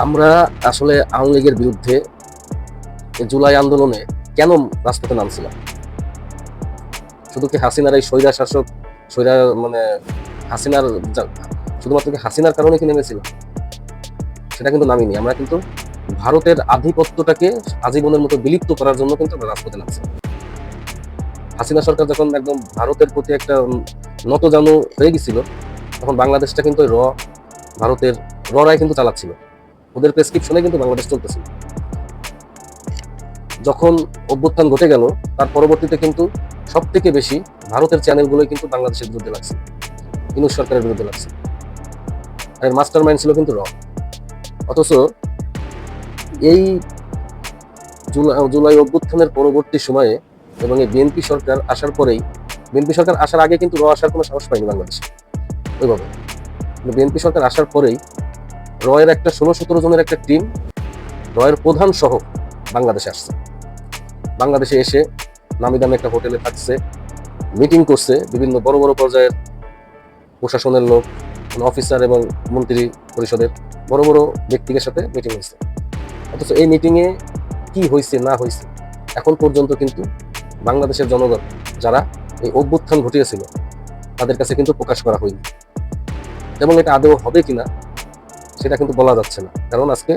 আমরা আসলে আওয়ামী লীগের বিরুদ্ধে জুলাই আন্দোলনে কেন রাজপথে নামছিলাম? শুধু কি হাসিনার এই স্বৈরা শাসক স্বৈরা মানে হাসিনার শুধুমাত্র কি হাসিনার কারণে কি নেমেছিলাম? সেটা কিন্তু নামিনি। আমরা কিন্তু ভারতের আধিপত্যটাকে আজীবনের মতো বিলুপ্ত করার জন্য কিন্তু আমরা রাজপথে নামছিলাম। হাসিনা সরকার যখন একদম ভারতের প্রতি একটা নতজানু হয়ে গেছিল, তখন বাংলাদেশটা কিন্তু ভারতের রায় কিন্তু চালাচ্ছিল। ওদের প্রেসক্রিপশনে কিন্তু বাংলাদেশ চলতেছিল। যখন অভ্যুত্থান ঘটে গেল, তার পরবর্তীতে কিন্তু সব থেকে বেশি ভারতের চ্যানেলগুলোই কিন্তু বাংলাদেশের বিরুদ্ধে লাগছে, ইউনূস সরকারের বিরুদ্ধে লাগছে। আর মাস্টার মাইন্ড ছিল কিন্তু অথচ এই জুলাই অভ্যুত্থানের পরবর্তী সময়ে এবং এই বিএনপি সরকার আসার পরেই, বিএনপি সরকার আসার আগে কিন্তু আসার কোনো সাহস পায়নি বাংলাদেশে ওইভাবে। বিএনপি সরকার আসার পরেই এর একটা 16-17 জনের একটা টিম, এর প্রধান সহ বাংলাদেশে আসছে। বাংলাদেশে এসে নামি দামি একটা হোটেলে থাকছে, মিটিং করছে বিভিন্ন বড় বড় পর্যায়ের প্রশাসনের লোক, অফিসার এবং মন্ত্রী পরিষদের বড় বড় ব্যক্তিদের সাথে মিটিং হয়েছে। অথচ এই মিটিংয়ে কি হয়েছে না হয়েছে এখন পর্যন্ত কিন্তু বাংলাদেশের জনগণ যারা এই অভ্যুত্থান ঘটিয়েছিল তাদের কাছে কিন্তু প্রকাশ করা হয়নি, এবং এটা আদৌ হবে কিনা সেটা কিন্তু বলা যাচ্ছে না। কারণ আজকে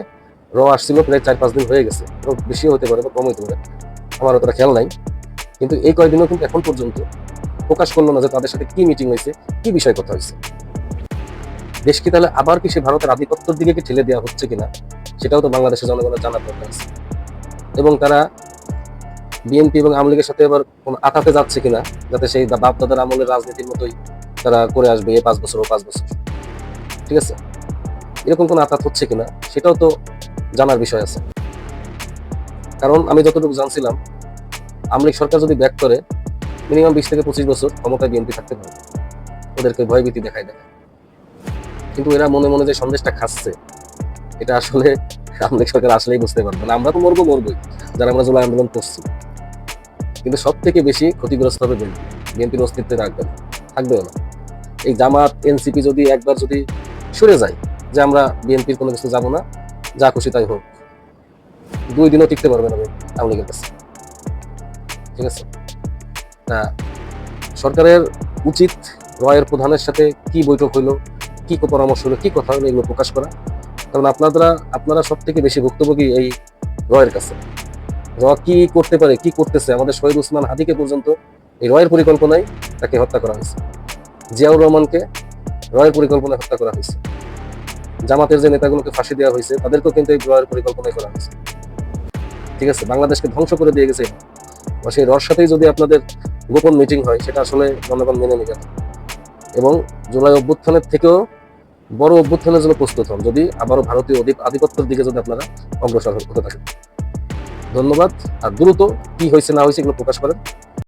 আসছিল প্রায় 4-5 দিন হয়ে গেছে, বেশিও হতে পারে বা কম হতে পারে, আমার অতটা খেয়াল নাই। কিন্তু এই কয়েকদিনও কিন্তু এখন পর্যন্ত প্রকাশ করলো না যে তাদের সাথে কি মিটিং হয়েছে, কি বিষয় কথা হয়েছে। দেশ কি তাহলে আবার কি সে ভারতের আধিপত্যের দিকে কি ঠেলে দেওয়া হচ্ছে কিনা সেটাও তো বাংলাদেশের জনগণের জানার দরকার আছে। এবং তারা বিএনপি এবং আওয়ামী লীগের সাথে আবার কোন আতাতে যাচ্ছে কিনা, যাতে সেই বাপ দাদার আমলের রাজনীতির মতোই তারা করে আসবে এই 5 বছর ও 5 বছর। ঠিক আছে, এরকম কোন আতাত হচ্ছে কিনা সেটাও তো জানার বিষয় আছে। কারণ আমি যতটুকু জানছিলাম, আওয়ামী লীগ সরকার যদি ব্যাক করে মিনিমাম 20 থেকে 25 বছর ক্ষমতায় বিএনপি থাকতে পারে, ওদেরকে ভয়ভীতি দেখায়। কিন্তু এরা মনে মনে যে সন্দেশটা খাচ্ছে, এটা আসলে আওয়ামী লীগ সরকার আসলেই বুঝতে পারবে না। আমরা তো মরবোই যারা আমরা জুলাই আন্দোলন করছি, কিন্তু সব থেকে বেশি ক্ষতিগ্রস্ত হবে বিএনপি। বিএনপির অস্তিত্বে থাকবেও না। এই জামাত এনসিপি যদি একবার যদি সরে যায় যে আমরা বিএনপির কোনো কিছু যাবো না, যা খুশি তাই হোক, 2 দিনও টিকতে পারবে না আওয়ামী লীগের কাছে। ঠিক আছে, তা সরকারের উচিত এর প্রধানের সাথে কি বৈঠক হইলো, কি পরামর্শ হলো, কি কথা হলো, এগুলো প্রকাশ করা। কারণ আপনারা সব থেকে বেশি ভুক্তভোগী এই এর কাছে। কি করতে পারে, কি করতেছে, আমাদের শহীদ উসমান হাদিকে পর্যন্ত এই এর পরিকল্পনায় তাকে হত্যা করা হয়েছে। জিয়াউর রহমানকে এর পরিকল্পনায় হত্যা করা হয়েছে। জামাতের যে নেতাগুলোকে ফাঁসি দেওয়া হয়েছে তাদেরকেও কিন্তু এই এর পরিকল্পনায় করা হয়েছে। ঠিক আছে, বাংলাদেশকে ধ্বংস করে দিয়ে গেছে। সেই সাথেই যদি আপনাদের গোপন মিটিং হয়, সেটা আসলে জনগণ মেনে নিবে না। এবং জুলাই অভ্যুত্থানের থেকেও বড় অভ্যুত্থানের জন্য প্রস্তুত হন, যদি আবারও ভারতীয় আধিপত্যের দিকে যদি আপনারা অগ্রসর হতে থাকেন। ধন্যবাদ। আর দ্রুত কি হয়েছে না হয়েছে এগুলো প্রকাশ করেন।